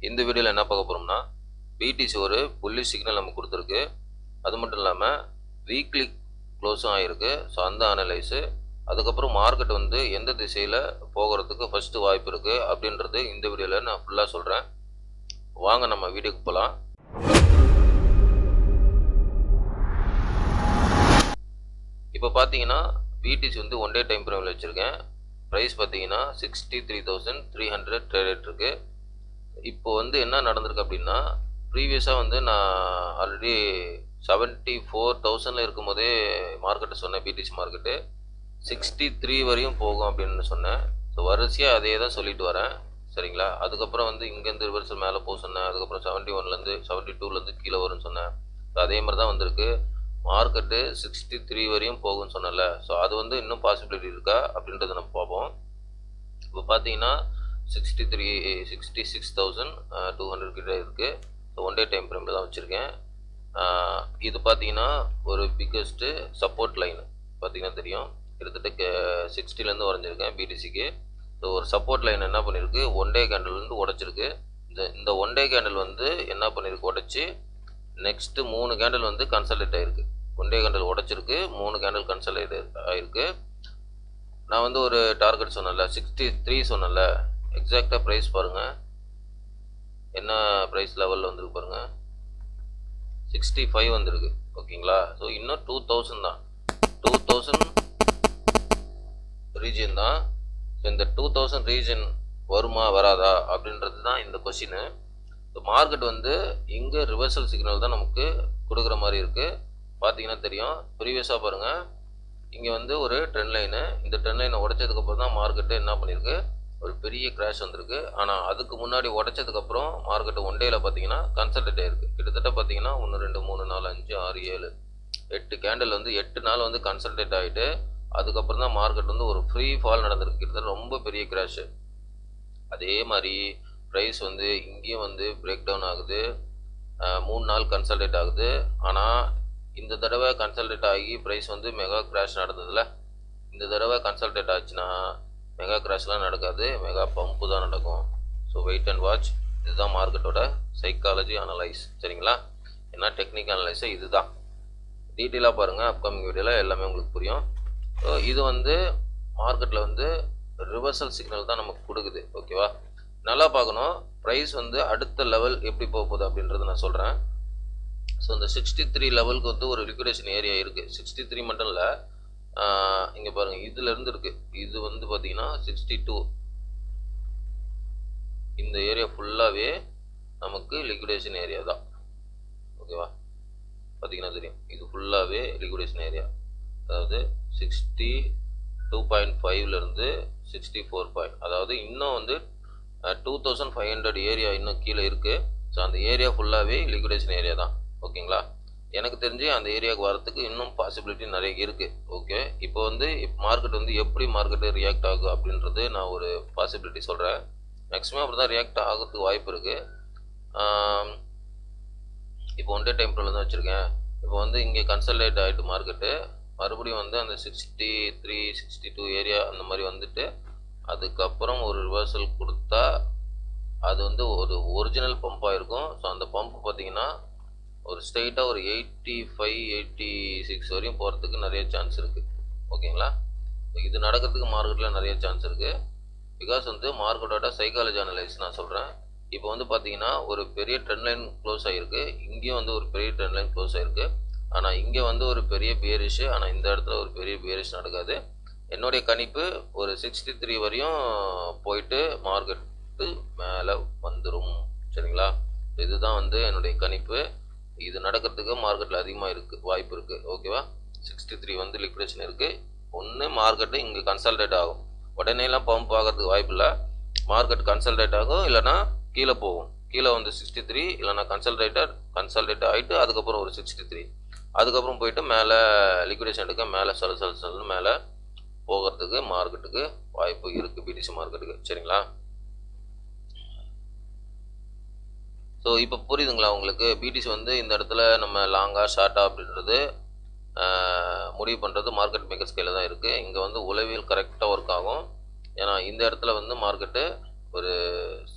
இந்த வீடியோவில் என்ன பார்க்க போகிறோம்னா, பிடிசி ஒரு புல்லிஷ் சிக்னல் நமக்கு கொடுத்துருக்கு. அது மட்டும் இல்லாமல் வீக்லி க்ளோஸும் ஆகிருக்கு. ஸோ அந்த அனலைஸு, அதுக்கப்புறம் மார்க்கெட் வந்து எந்த திசையில் போகிறதுக்கு ஃபஸ்ட்டு வாய்ப்பு இருக்குது அப்படின்றது இந்த வீடியோவில் நான் ஃபுல்லாக சொல்கிறேன். வாங்க நம்ம வீடியோக்கு போகலாம். இப்போ பார்த்தீங்கன்னா பிடிசி வந்து ஒன் டே டைம் ஃப்ரேமில் வச்சுருக்கேன். ப்ரைஸ் பார்த்தீங்கன்னா 63,300 ட்ரேட் இருக்குது. இப்போ வந்து என்ன நடந்திருக்கு அப்படின்னா, ப்ரீவியஸாக வந்து நான் ஆல்ரெடி 74,000 இருக்கும்போதே மார்க்கெட்டை சொன்னேன். பிடிசி மார்க்கெட்டு 63 வரையும் போகும் அப்படின்னு சொன்னேன். ஸோ வரிசையாக அதே தான் சொல்லிட்டு வரேன், சரிங்களா? அதுக்கப்புறம் வந்து இங்கேருந்து ரிவர்சல் மேலே போக சொன்னேன். அதுக்கப்புறம் 71லேருந்து 72லேருந்து கீழே வரும்னு சொன்னேன். ஸோ அதே மாதிரி தான் வந்திருக்கு. மார்க்கெட்டு 63 வரையும் போகும்னு சொன்னல. ஸோ அது வந்து இன்னும் பாசிபிலிட்டி இருக்கா அப்படின்றத நம்ம பார்ப்போம். இப்போ பார்த்தீங்கன்னா 66,200 கிட்ட இருக்குது. ஸோ ஒன் டே டைம் ஃப்ரேமில் தான் வச்சுருக்கேன். இது பார்த்தீங்கன்னா ஒரு பிக்கஸ்ட்டு சப்போர்ட் லைன் பார்த்தீங்கன்னா தெரியும். கிட்டத்தட்ட 60லேருந்து வரைஞ்சிருக்கேன் பிடிசிக்கு. ஸோ ஒரு சப்போர்ட் லைன் என்ன பண்ணியிருக்கு, ஒன் டே கேண்டில் உடைச்சிருக்கு. இந்த ஒன் டே கேண்டில் வந்து என்ன பண்ணியிருக்கு, உடைச்சி நெக்ஸ்ட்டு 3 கேண்டில் வந்து கன்சல்டேட் ஆகிருக்கு. ஒன் டே கேண்டில் உடைச்சிருக்கு, 3 கேண்டில் கன்சல்டேட் ஆகிருக்கு. நான் வந்து ஒரு டார்கெட் சொன்னல, 63 சொன்னல. எக்ஸாக்டாக ப்ரைஸ் பாருங்கள், என்ன ப்ரைஸ் லெவலில் வந்துருக்கு பாருங்கள், 65 வந்துருக்கு. ஓகேங்களா? ஸோ இன்னும் 2000 தான், 2000 ரீஜன் தான். ஸோ இந்த 2000 ரீஜன் வருமா வராதா அப்படின்றது தான் இந்த கொஷினு. ஸோ மார்க்கெட் வந்து இங்கே ரிவர்சல் சிக்னல் தான் நமக்கு கொடுக்குற மாதிரி இருக்குது. பார்த்தீங்கன்னா தெரியும். ப்ரீவியஸாக பாருங்கள், இங்கே வந்து ஒரு ட்ரெண்ட் லைனு, இந்த ட்ரெண்ட் லைனை உடைச்சதுக்கப்புறம் தான் மார்க்கெட்டு என்ன பண்ணியிருக்கு, ஒரு பெரிய கிராஷ் வந்திருக்கு. ஆனால் அதுக்கு முன்னாடி உடைச்சதுக்கப்புறம் மார்க்கெட்டு ஒன் டேயில் பார்த்தீங்கன்னா கன்சல்டேட் ஆகிருக்கு. கிட்டத்தட்ட பார்த்தீங்கன்னா 1 2 3 4 5 6 7 8 கேண்டில் வந்து 8 நாள் வந்து கன்சல்டேட் ஆகிட்டு அதுக்கப்புறம் தான் மார்க்கெட் வந்து ஒரு ஃப்ரீ ஃபால் நடந்திருக்கு. கிட்டத்தட்ட ரொம்ப பெரிய கிராஷு. அதே மாதிரி ப்ரைஸ் வந்து இங்கேயும் வந்து பிரேக் டவுன் ஆகுது, 3 நாள் கன்சல்டேட் ஆகுது. ஆனால் இந்த தடவை கன்சல்டேட் ஆகி ப்ரைஸ் வந்து மெகா கிராஷ் நடந்ததில்ல. இந்த தடவை கன்சல்டேட் ஆச்சுன்னா மெகா கிராஷ்லாம் நடக்காது, மெகா பம்பு தான் நடக்கும். So wait and watch. இதுதான் மார்க்கெட்டோட சைக்காலஜி அனலைஸ், சரிங்களா? ஏன்னா டெக்னிக்கல் அனலைஸே இது தான். டீட்டெயிலாக பாருங்கள், அப்கமிங் வீடியோவில் எல்லாமே உங்களுக்கு புரியும். ஸோ இது வந்து மார்க்கெட்டில் வந்து ரிவர்சல் சிக்னல் தான் நமக்கு கொடுக்குது. ஓகேவா? நல்லா பார்க்கணும். ப்ரைஸ் வந்து அடுத்த லெவல் எப்படி போக போகுது அப்படின்றத நான் சொல்கிறேன். ஸோ இந்த 63 லெவலுக்கு வந்து ஒரு லிக்விடேஷன் ஏரியா இருக்குது. 63 மட்டும் இல்லை, இங்கே பாருங்கள், இதுலேருந்து இருக்குது. இது வந்து பார்த்தீங்கன்னா 62, இந்த ஏரியா ஃபுல்லாகவே நமக்கு லிக்விடேஷன் ஏரியா தான். ஓகேவா? பார்த்தீங்கன்னா தெரியும், இது ஃபுல்லாகவே லிக்விடேஷன் ஏரியா. அதாவது 62.5லேருந்து 64. அதாவது இன்னும் வந்து 2500 ஏரியா இன்னும் கீழே இருக்குது. ஸோ அந்த ஏரியா ஃபுல்லாகவே லிக்விடேஷன் ஏரியா தான். ஓகேங்களா? எனக்கு தெரிஞ்சு அந்த ஏரியாவுக்கு வரத்துக்கு இன்னும் பாசிபிலிட்டி நிறைய இருக்குது. ஓகே, இப்போ வந்து மார்க்கெட் வந்து எப்படி மார்க்கெட்டு ரியாக்ட் ஆகும் அப்படின்றது நான் ஒரு பாசிபிலிட்டி சொல்கிறேன். மேக்ஸிமம் அப்படி தான் ரியாக்ட் ஆகிறதுக்கு வாய்ப்பு இருக்குது. இப்போ ஒன் டே டைம் ஃப்ரேமில் தான் வச்சுருக்கேன். இப்போ வந்து இங்கே கன்சல்டேட் ஆகிட்டு மார்க்கெட்டு மறுபடியும் வந்து அந்த 63 62 ஏரியா அந்த மாதிரி வந்துட்டு அதுக்கப்புறம் ஒரு ரிவர்சல் கொடுத்தா அது வந்து ஒரு ஒரிஜினல் பம்பாக இருக்கும். ஸோ அந்த பம்ப் பார்த்தீங்கன்னா ஒரு ஸ்ட்ரெயிட்டாக ஒரு 85 86 வரையும் போகிறதுக்கு நிறைய சான்ஸ் இருக்குது. ஓகேங்களா? இது நடக்கிறதுக்கு மார்க்கெட்டில் நிறைய சான்ஸ் இருக்குது. பிகாஸ் வந்து மார்க்கெட்டோட சைக்காலஜி அனலைஸ் நான் சொல்கிறேன். இப்போ வந்து பார்த்தீங்கன்னா ஒரு பெரிய ட்ரெண்ட் லைன் க்ளோஸ் ஆகிருக்கு, இங்கேயும் வந்து ஒரு பெரிய ட்ரெண்ட் லைன் க்ளோஸ் ஆகிருக்கு. ஆனால் இங்கே வந்து ஒரு பெரிய பியரிஷ், ஆனால் இந்த இடத்துல ஒரு பெரிய பியரிஷ் நடக்காது. என்னுடைய கணிப்பு ஒரு 63 வரையும் போயிட்டு மார்க்கெட்டு மேலே வந்துடும், சரிங்களா? இதுதான் வந்து என்னுடைய கணிப்பு. இது நடக்கிறதுக்கு மார்க்கெட்டில் அதிகமாக இருக்குது, வாய்ப்பு இருக்குது. ஓகேவா? 63 வந்து லிக்விடேஷன் இருக்குது. ஒன்று மார்க்கெட்டு இங்கே கன்சல்டேட் ஆகும், உடனேலாம் பம்ப் ஆகிறதுக்கு வாய்ப்பு இல்லை. மார்க்கெட் கன்சல்டேட் ஆகும், இல்லைனா கீழே போகும். கீழே வந்து 63, இல்லைனா கன்சல்டேட் ஆகிட்டு அதுக்கப்புறம் ஒரு 63, அதுக்கப்புறம் போயிட்டு மேலே லிக்விடேஷன் எடுக்க மேலே சல்னு மேலே போகிறதுக்கு மார்க்கெட்டுக்கு வாய்ப்பு இருக்குது, பிடிசி மார்க்கெட்டுக்கு, சரிங்களா? ஸோ இப்போ புரியுதுங்களா உங்களுக்கு? பிடிசி வந்து இந்த இடத்துல நம்ம லாங்காக ஷார்ட்டாக அப்படின்றது முடிவு பண்ணுறது மார்க்கெட் மேக்கர் ஸ்கேலில் தான் இருக்குது. இங்கே வந்து உளவியல் கரெக்டாக ஒர்க் ஆகும். ஏன்னா இந்த இடத்துல வந்து மார்க்கெட்டு ஒரு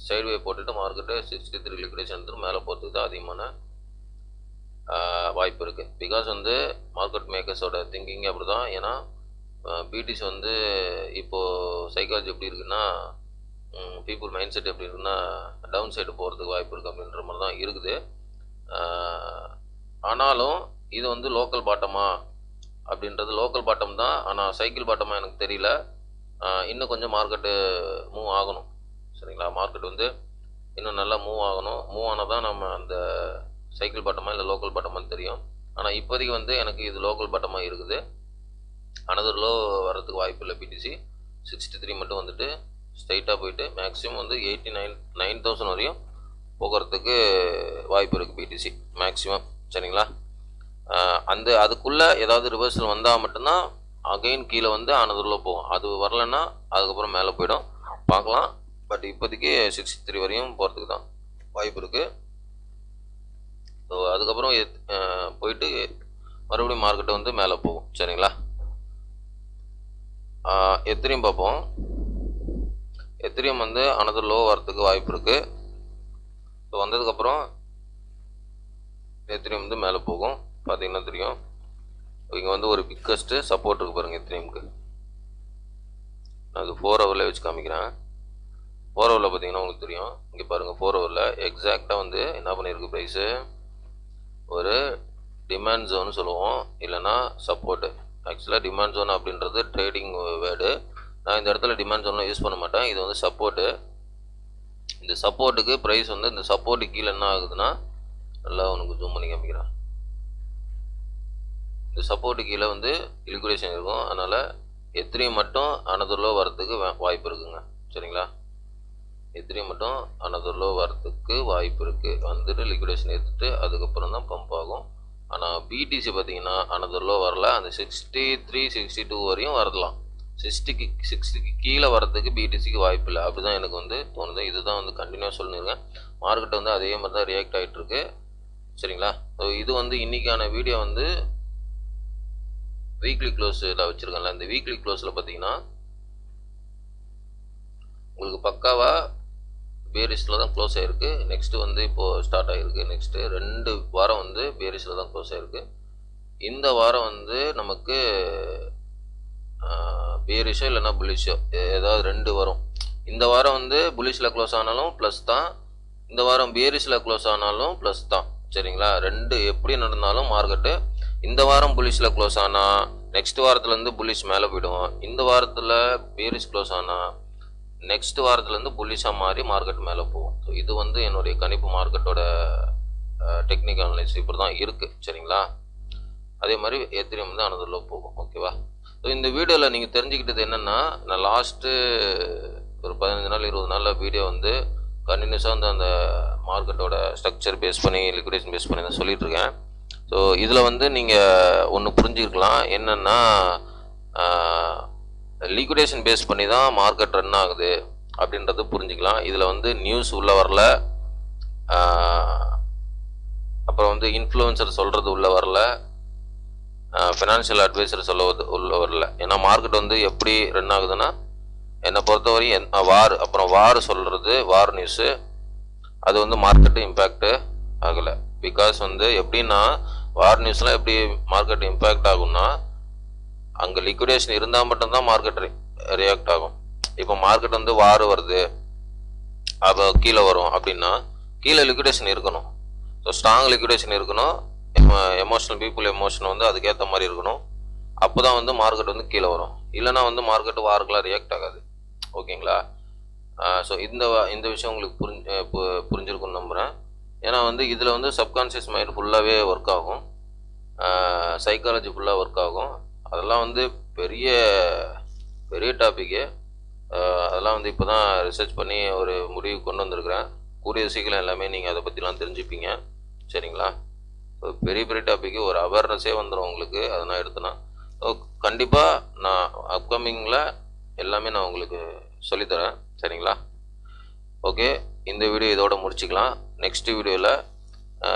சைட்வே போட்டுட்டு மார்க்கெட்டு 63 லிக்விடேஷன் எடுத்துட்டு மேலே போகிறதுக்கு தான் அதிகமான வாய்ப்பு இருக்குது. பிகாஸ் வந்து மார்க்கெட் மேக்கர்ஸோட திங்கிங் அப்படி தான். ஏன்னா பிடிசி வந்து இப்போது சைக்காலஜி எப்படி இருக்குன்னா, பீப்புள் மைண்ட் செட் எப்படி இருக்குன்னா டவுன் சைடு போகிறதுக்கு வாய்ப்பு இருக்குது அப்படின்ற மாதிரி தான் இருக்குது. ஆனாலும் இது வந்து லோக்கல் பாட்டமா அப்படின்றது லோக்கல் பாட்டம் தான். ஆனால் சைக்கிள் பாட்டமாக எனக்கு தெரியல. இன்னும் கொஞ்சம் மார்க்கெட்டு மூவ் ஆகணும். சரிங்களா, மார்க்கெட் வந்து இன்னும் நல்லா மூவ் ஆகணும். மூவ் ஆனால் தான் நம்ம அந்த சைக்கிள் பாட்டமாக இல்லை லோக்கல் பாட்டமான்னு தெரியும். ஆனால் இப்போதைக்கு வந்து எனக்கு இது லோக்கல் பாட்டமாக இருக்குது. அனதர் லோ வர்றதுக்கு வாய்ப்பு இல்லை. பிடிசி 63 மட்டும் வந்துட்டு ஸ்ட்ரைட்டாக போயிட்டு மேக்ஸிமம் வந்து 89,000 வரையும் போகிறதுக்கு வாய்ப்பு இருக்குது பிடிசி மேக்ஸிமம். சரிங்களா, அதுக்குள்ளே ஏதாவது ரிவர்சல் வந்தால் மட்டும்தான் அகைன் கீழே வந்து அனதர் லோ போகும். அது வரலன்னா அதுக்கப்புறம் மேலே போயிடும், பார்க்கலாம். பட் இப்போதைக்கு 63 வரையும் போகிறதுக்கு தான் வாய்ப்பு இருக்குது. ஸோ அதுக்கப்புறம் போயிட்டு மறுபடியும் மார்க்கெட்டு வந்து மேலே போகும். சரிங்களா, எத்திரியம் பார்ப்போம். எத்திரியம் வந்து அனதர் லோ வரத்துக்கு வாய்ப்பு இருக்குது. ஸோ வந்ததுக்கப்புறம் எத்திரியம் வந்து மேலே போகும். பார்த்தீங்கன்னா தெரியும், இங்கே வந்து ஒரு பிக்கஸ்ட்டு சப்போர்ட் இருக்கு பாருங்கள் எத்திரியமுக்கு. நான் அது 4 ஹவரில் வச்சு காமிக்கிறேன். 4 ஹவரில் பார்த்தீங்கன்னா உங்களுக்கு தெரியும். இங்கே பாருங்கள், 4 ஹவரில் எக்ஸாக்டாக வந்து என்ன பண்ணியிருக்கு ப்ரைஸு, ஒரு டிமாண்ட் ஜோன் சொல்லுவோம், இல்லைன்னா சப்போர்ட்டு. ஆக்சுவலாக டிமாண்ட் ஜோன் அப்படின்றது ட்ரேடிங் வேர்டு. நான் இந்த இடத்துல டிமாண்ட் ஜோன்லாம் யூஸ் பண்ண மாட்டேன். இது வந்து சப்போர்ட்டு. இந்த சப்போர்ட்டுக்கு ப்ரைஸ் வந்து இந்த சப்போர்ட்டு கீழே என்ன ஆகுதுன்னா, நல்லா உனக்கு ஜூம் பண்ணி காமிக்கிறேன். இந்த சப்போர்ட்டு கீழே வந்து லிக்விடேஷன் இருக்கும். அதனால் எத்திரியம் மட்டும் அனதர் லோ வரத்துக்கு வாய்ப்பு இருக்குங்க. சரிங்களா, எத்திரியம் மட்டும் அனதர் லோ வரத்துக்கு வாய்ப்பு இருக்குது. வந்துட்டு லிக்விடேஷன் எடுத்துகிட்டு அதுக்கப்புறம் தான் பம்ப் ஆகும். ஆனால் பிடிசி பார்த்தீங்கன்னா அனதர் லோ வரல. அந்த 63, 62 வரையும் வரலாம். 60க்கு கீழே வரதுக்கு பிடிசிக்கு வாய்ப்பு இல்லை. அப்படி தான் எனக்கு வந்து தோணுது. இதுதான் வந்து கண்டினியூவாக சொல்லியிருக்கேன். மார்க்கெட் வந்து அதே மாதிரி தான் ரியாக்ட் ஆகிட்டுருக்கு. சரிங்களா, ஸோ இது வந்து இன்றைக்கான வீடியோ வந்து வீக்லி க்ளோஸில் வச்சுருக்கேன்ல. இந்த வீக்லி க்ளோஸில் பார்த்தீங்கன்னா உங்களுக்கு பக்காவாக பேரிஸில் தான் க்ளோஸ் ஆகிருக்கு. நெக்ஸ்ட்டு வந்து இப்போது ஸ்டார்ட் ஆகிருக்கு. நெக்ஸ்ட்டு 2 வாரம் வந்து பேரிஸில் தான் க்ளோஸ் ஆகிருக்கு. இந்த வாரம் வந்து நமக்கு பேரிஷோ இல்லைன்னா புல்லிஷோ ஏதாவது 2 வரும். இந்த வாரம் வந்து புல்லிஷில் க்ளோஸ் ஆனாலும் ப்ளஸ் தான், இந்த வாரம் பேரிஸில் க்ளோஸ் ஆனாலும் ப்ளஸ் தான். சரிங்களா, 2 எப்படி நடந்தாலும் மார்க்கெட்டு இந்த வாரம் புல்லிஷில் க்ளோஸ் ஆனால் நெக்ஸ்ட் வாரத்துலேருந்து புல்லிஷ் மேலே போயிடும். இந்த வாரத்தில் பேரிஷ் க்ளோஸ் ஆனால் நெக்ஸ்ட் வாரத்துலேருந்து புல்லிஷாக மாறி மார்க்கெட் மேலே போகும். ஸோ இது வந்து என்னுடைய கணிப்பு, மார்க்கெட்டோட டெக்னிக்கல் அனலைஸ் இப்படி தான் இருக்குது. சரிங்களா, அதே மாதிரி எத்திரியம் வந்து அனதர் லோ போகும். ஓகேவா, ஸோ இந்த வீடியோவில் நீங்கள் தெரிஞ்சுக்கிட்டது என்னென்னா, நான் லாஸ்ட்டு ஒரு 15 நாள் 20 நாளில் வீடியோ வந்து கண்டினியூஸாக வந்து அந்த மார்க்கெட்டோட ஸ்ட்ரக்சர் பேஸ் பண்ணி லிக்விடேஷன் பேஸ் பண்ணி தான் சொல்லிகிட்ருக்கேன். ஸோ இதில் வந்து நீங்கள் ஒன்று புரிஞ்சுக்கலாம், என்னென்னா லிக்விடேஷன் பேஸ் பண்ணி தான் மார்க்கெட் ரன் ஆகுது அப்படின்றது புரிஞ்சுக்கலாம். இதில் வந்து நியூஸ் உள்ளே வரல, அப்புறம் வந்து இன்ஃப்ளூயன்சர் சொல்கிறது உள்ளே வரல, ஃபினான்ஷியல் அட்வைசர் சொல்லுவது உள்ளே வரல. ஏன்னா மார்க்கெட் வந்து எப்படி ரன் ஆகுதுன்னா, என்னை பொறுத்தவரையும் அப்புறம் வார் சொல்கிறது, வார் நியூஸு, அது வந்து மார்க்கெட்டு இம்பேக்டு ஆகலை. பிகாஸ் வந்து எப்படின்னா, வார் நியூஸ்லாம் எப்படி மார்க்கெட் இம்பேக்ட் ஆகும்னா, அங்கே லிக்விடேஷன் இருந்தால் மட்டும்தான் மார்க்கெட் ரியாக்ட் ஆகும். இப்போ மார்க்கெட் வந்து வார் வருது, அப்போ கீழே வரும் அப்படின்னா கீழே லிக்விடேஷன் இருக்கணும். ஸோ ஸ்ட்ராங் லிக்விடேஷன் இருக்கணும். எமோஷனல் பீப்புள் எமோஷன் வந்து அதுக்கேற்ற மாதிரி இருக்கணும். அப்போ தான் வந்து மார்க்கெட் வந்து கீழே வரும். இல்லைனா வந்து மார்க்கெட் வாருக்கெலாம் ரியாக்ட் ஆகாது. ஓகேங்களா, ஸோ இந்த விஷயம் உங்களுக்கு புரிஞ்சிருக்குன்னு நம்புகிறேன். ஏன்னா வந்து இதில் வந்து சப்கான்ஷியஸ் மைண்ட் ஃபுல்லாகவே ஒர்க் ஆகும், சைக்காலஜி ஃபுல்லாக ஒர்க் ஆகும். அதெல்லாம் வந்து பெரிய டாப்பிக்கு. அதெல்லாம் வந்து இப்போ தான் ரிசர்ச் பண்ணி ஒரு முடிவு கொண்டு வந்திருக்கிறேன். கூடிய சீக்கிரம் எல்லாமே நீங்கள் அதை பற்றிலாம் தெரிஞ்சுப்பீங்க. சரிங்களா, பெரிய டாப்பிக்கு ஒரு அவேர்னஸே வந்துடும் உங்களுக்கு. அதை நான் எடுத்தேன்னா கண்டிப்பாக நான் அப்கமிங்கில் எல்லாமே நான் உங்களுக்கு சொல்லித்தரேன். சரிங்களா, ஓகே, இந்த வீடியோ இதோட முடிச்சுக்கலாம். நெக்ஸ்ட் வீடியோவில்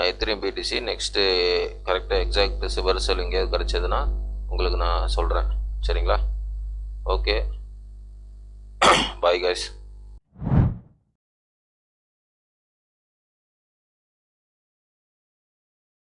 எத்திரியம் பிடிசி நெக்ஸ்ட்டு கரெக்டாக எக்ஸாக்ட் ரிவர்சல் எங்கேயாவது கிடச்சதுன்னா உங்களுக்கு நான் சொல்கிறேன். சரிங்களா, ஓகே, பாய் கைஸ்.